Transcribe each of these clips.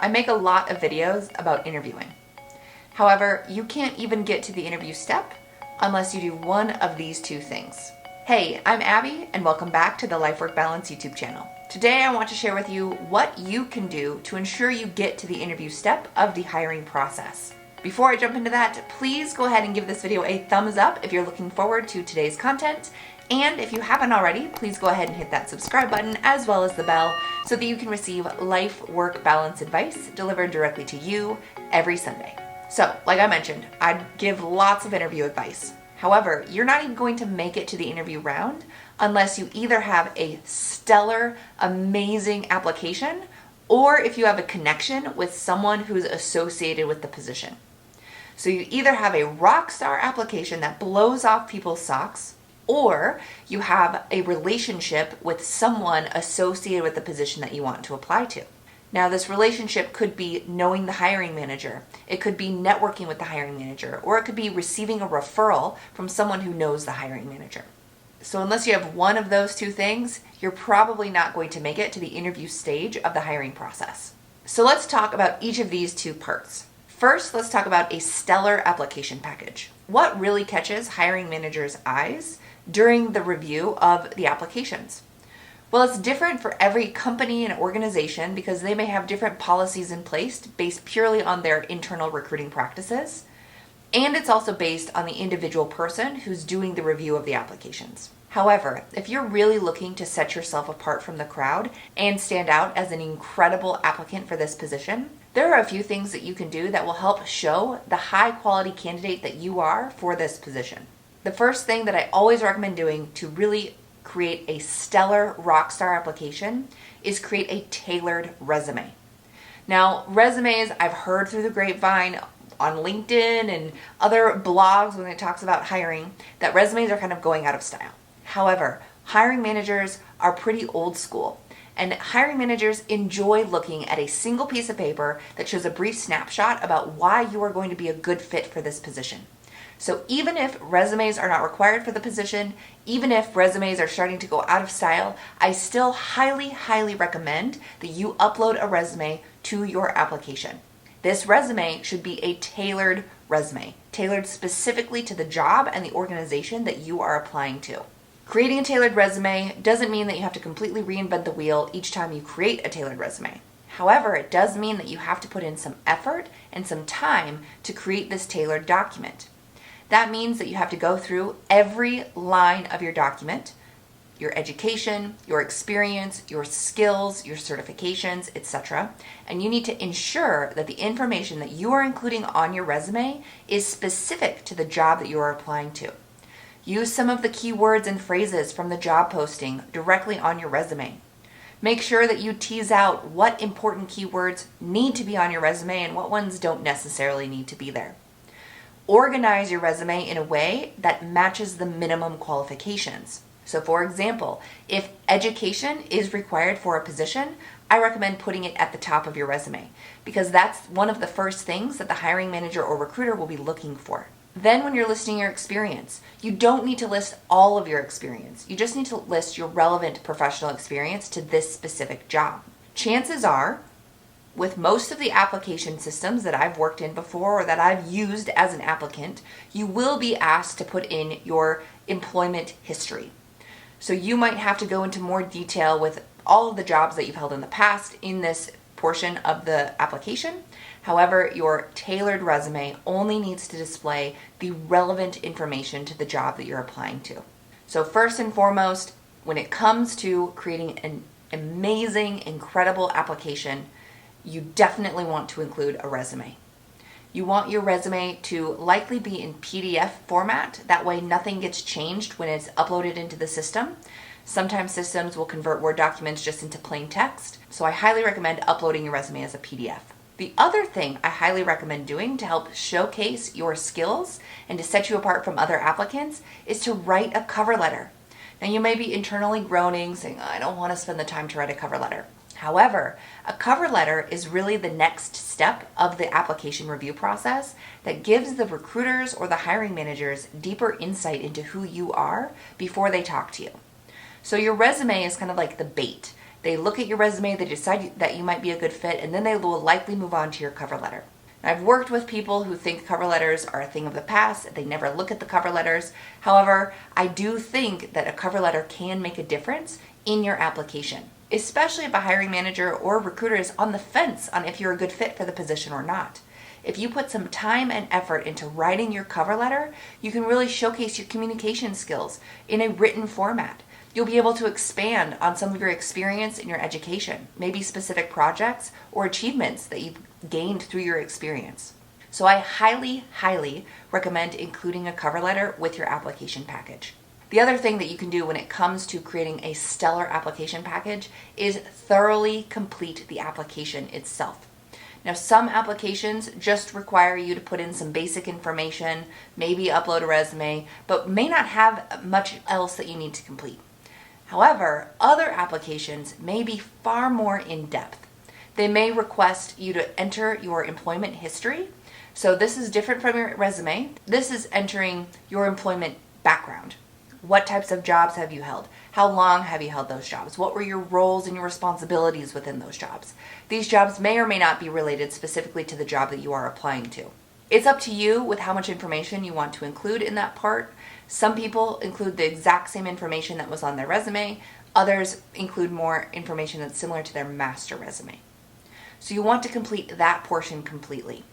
I make a lot of videos about interviewing. However, you can't even get to the interview step unless you do one of these two things. Hey, I'm Abby, and welcome back to the Life Work Balance YouTube channel. Today I want to share with you what you can do to ensure you get to the interview step of the hiring process. Before I jump into that, please go ahead and give this video a thumbs up if you're looking forward to today's content. And if you haven't already, please go ahead and hit that subscribe button as well as the bell so that you can receive life work balance advice delivered directly to you every Sunday. So, like I mentioned, I give lots of interview advice. However, you're not even going to make it to the interview round unless you either have a stellar, amazing application or if you have a connection with someone who's associated with the position. So you either have a rock star application that blows off people's socks, or you have a relationship with someone associated with the position that you want to apply to. Now, this relationship could be knowing the hiring manager, it could be networking with the hiring manager, or it could be receiving a referral from someone who knows the hiring manager. So unless you have one of those two things, you're probably not going to make it to the interview stage of the hiring process. So let's talk about each of these two parts. First, let's talk about a stellar application package. What really catches hiring managers' eyes during the review of the applications? Well, it's different for every company and organization because they may have different policies in place based purely on their internal recruiting practices. And it's also based on the individual person who's doing the review of the applications. However, if you're really looking to set yourself apart from the crowd and stand out as an incredible applicant for this position, there are a few things that you can do that will help show the high quality candidate that you are for this position. The first thing that I always recommend doing to really create a stellar rockstar application is create a tailored resume. Now, resumes, I've heard through the grapevine on LinkedIn and other blogs when it talks about hiring that resumes are kind of going out of style. However, hiring managers are pretty old school, and hiring managers enjoy looking at a single piece of paper that shows a brief snapshot about why you are going to be a good fit for this position. So even if resumes are not required for the position, even if resumes are starting to go out of style, I still highly recommend that you upload a resume to your application. This resume should be a tailored resume, tailored specifically to the job and the organization that you are applying to. Creating a tailored resume doesn't mean that you have to completely reinvent the wheel each time you create a tailored resume. However, it does mean that you have to put in some effort and some time to create this tailored document. That means that you have to go through every line of your document, your education, your experience, your skills, your certifications, etc. And you need to ensure that the information that you are including on your resume is specific to the job that you are applying to. Use some of the keywords and phrases from the job posting directly on your resume. Make sure that you tease out what important keywords need to be on your resume and what ones don't necessarily need to be there. Organize your resume in a way that matches the minimum qualifications. So for example, if education is required for a position, I recommend putting it at the top of your resume because that's one of the first things that the hiring manager or recruiter will be looking for. Then when you're listing your experience, you don't need to list all of your experience. You just need to list your relevant professional experience to this specific job. Chances are, with most of the application systems that I've worked in before or that I've used as an applicant, you will be asked to put in your employment history. So you might have to go into more detail with all of the jobs that you've held in the past in this portion of the application. However, your tailored resume only needs to display the relevant information to the job that you're applying to. So first and foremost, when it comes to creating an amazing, incredible application, you definitely want to include a resume. You want your resume to likely be in PDF format. That way nothing gets changed when it's uploaded into the system. Sometimes systems will convert Word documents just into plain text. So I highly recommend uploading your resume as a PDF. The other thing I highly recommend doing to help showcase your skills and to set you apart from other applicants is to write a cover letter. Now you may be internally groaning, saying, I don't want to spend the time to write a cover letter. However, a cover letter is really the next step of the application review process that gives the recruiters or the hiring managers deeper insight into who you are before they talk to you. So your resume is kind of like the bait. They look at your resume, they decide that you might be a good fit, and then they will likely move on to your cover letter. I've worked with people who think cover letters are a thing of the past. They never look at the cover letters. However, I do think that a cover letter can make a difference in your application, especially if a hiring manager or recruiter is on the fence on if you're a good fit for the position or not. If you put some time and effort into writing your cover letter, you can really showcase your communication skills in a written format. You'll be able to expand on some of your experience in your education, maybe specific projects or achievements that you've gained through your experience. So I highly, highly recommend including a cover letter with your application package. The other thing that you can do when it comes to creating a stellar application package is thoroughly complete the application itself. Now, some applications just require you to put in some basic information, maybe upload a resume, but may not have much else that you need to complete. However, other applications may be far more in-depth. They may request you to enter your employment history. So this is different from your resume. This is entering your employment background. What types of jobs have you held? How long have you held those jobs? What were your roles and your responsibilities within those jobs? These jobs may or may not be related specifically to the job that you are applying to. It's up to you with how much information you want to include in that part. Some people include the exact same information that was on their resume. Others include more information that's similar to their master resume. So you want to complete that portion completely.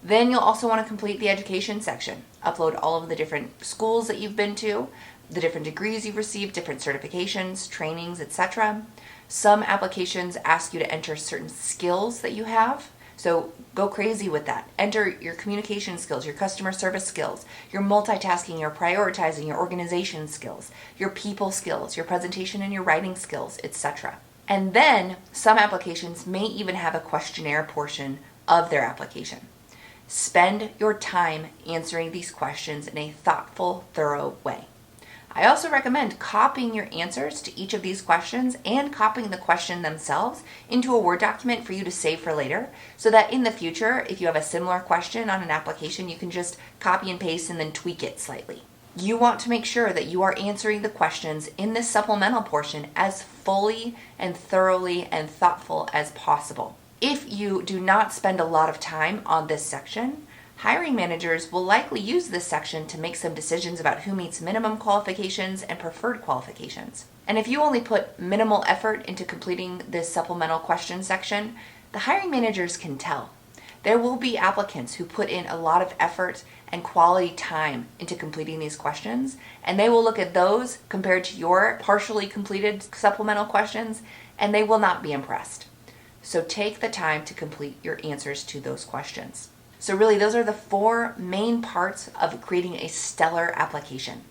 Then you'll also want to complete the education section. Upload all of the different schools that you've been to, the different degrees you've received, different certifications, trainings, etc. Some applications ask you to enter certain skills that you have. So go crazy with that. Enter your communication skills, your customer service skills, your multitasking, your prioritizing, your organization skills, your people skills, your presentation and your writing skills, etc. And then some applications may even have a questionnaire portion of their application. Spend your time answering these questions in a thoughtful, thorough way. I also recommend copying your answers to each of these questions and copying the question themselves into a Word document for you to save for later, so that in the future, if you have a similar question on an application, you can just copy and paste and then tweak it slightly. You want to make sure that you are answering the questions in this supplemental portion as fully and thoroughly and thoughtful as possible. If you do not spend a lot of time on this section, hiring managers will likely use this section to make some decisions about who meets minimum qualifications and preferred qualifications. And if you only put minimal effort into completing this supplemental question section, the hiring managers can tell. There will be applicants who put in a lot of effort and quality time into completing these questions, and they will look at those compared to your partially completed supplemental questions, and they will not be impressed. So take the time to complete your answers to those questions. So really, those are the four main parts of creating a stellar application.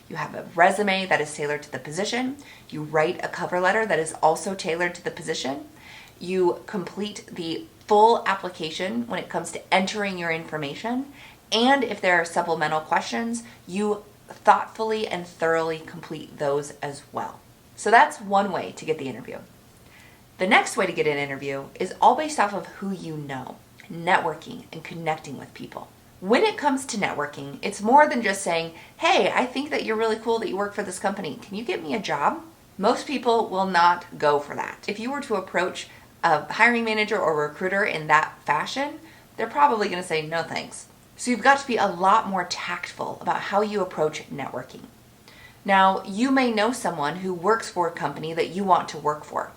You have a resume that is tailored to the position. You write a cover letter that is also tailored to the position. You complete the full application when it comes to entering your information. And if there are supplemental questions, you thoughtfully and thoroughly complete those as well. So that's one way to get the interview. The next way to get an interview is all based off of who you know. Networking and connecting with people. When it comes to networking, it's more than just saying, hey, I think that you're really cool that you work for this company. Can you get me a job? Most people will not go for that. If you were to approach a hiring manager or recruiter in that fashion, they're probably going to say no thanks. So you've got to be a lot more tactful about how you approach networking. Now, you may know someone who works for a company that you want to work for.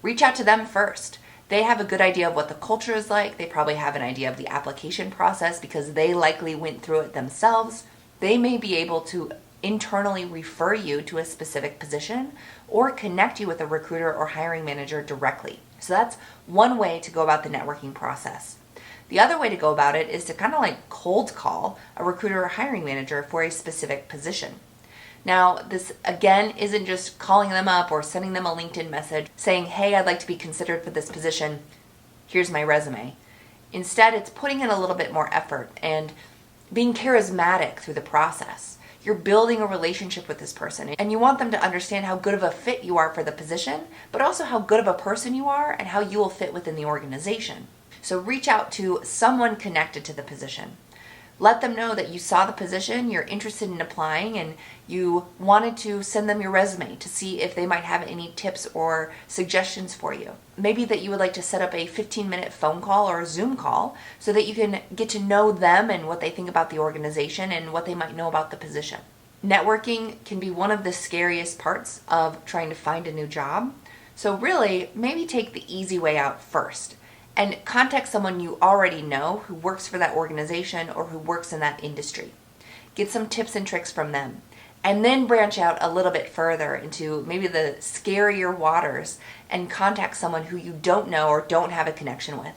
Reach out to them first. They have a good idea of what the culture is like. They probably have an idea of the application process because they likely went through it themselves. They may be able to internally refer you to a specific position or connect you with a recruiter or hiring manager directly. So that's one way to go about the networking process. The other way to go about it is to kind of like cold call a recruiter or hiring manager for a specific position. Now, this again isn't just calling them up or sending them a LinkedIn message saying, hey, I'd like to be considered for this position. Here's my resume. Instead, it's putting in a little bit more effort and being charismatic through the process. You're building a relationship with this person and you want them to understand how good of a fit you are for the position, but also how good of a person you are and how you will fit within the organization. So reach out to someone connected to the position. Let them know that you saw the position, you're interested in applying, and you wanted to send them your resume to see if they might have any tips or suggestions for you. Maybe that you would like to set up a 15-minute phone call or a Zoom call so that you can get to know them and what they think about the organization and what they might know about the position. Networking can be one of the scariest parts of trying to find a new job. So really, maybe take the easy way out first and contact someone you already know who works for that organization or who works in that industry. Get some tips and tricks from them, and then branch out a little bit further into maybe the scarier waters and contact someone who you don't know or don't have a connection with.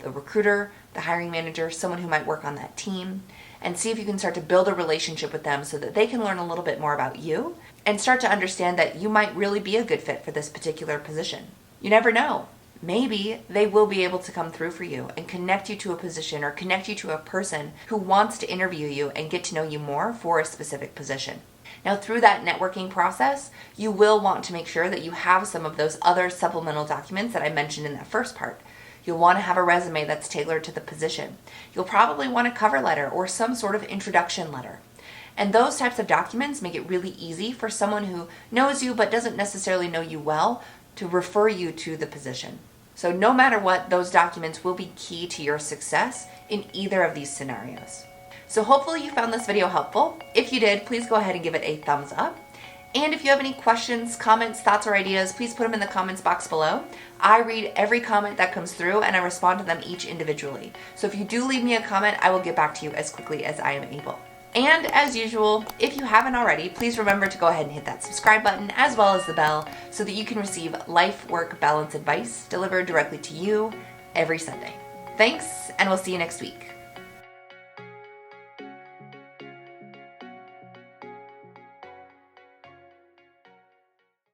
The recruiter, the hiring manager, someone who might work on that team, and see if you can start to build a relationship with them so that they can learn a little bit more about you and start to understand that you might really be a good fit for this particular position. You never know. Maybe they will be able to come through for you and connect you to a position or connect you to a person who wants to interview you and get to know you more for a specific position. Now, through that networking process, you will want to make sure that you have some of those other supplemental documents that I mentioned in that first part. You'll want to have a resume that's tailored to the position. You'll probably want a cover letter or some sort of introduction letter. And those types of documents make it really easy for someone who knows you but doesn't necessarily know you well to refer you to the position. So no matter what, those documents will be key to your success in either of these scenarios. So hopefully you found this video helpful. If you did, please go ahead and give it a thumbs up. And if you have any questions, comments, thoughts, or ideas, please put them in the comments box below. I read every comment that comes through and I respond to them each individually. So if you do leave me a comment, I will get back to you as quickly as I am able. And as usual, if you haven't already, please remember to go ahead and hit that subscribe button as well as the bell so that you can receive life, work, balance advice delivered directly to you every Sunday. Thanks, and we'll see you next week.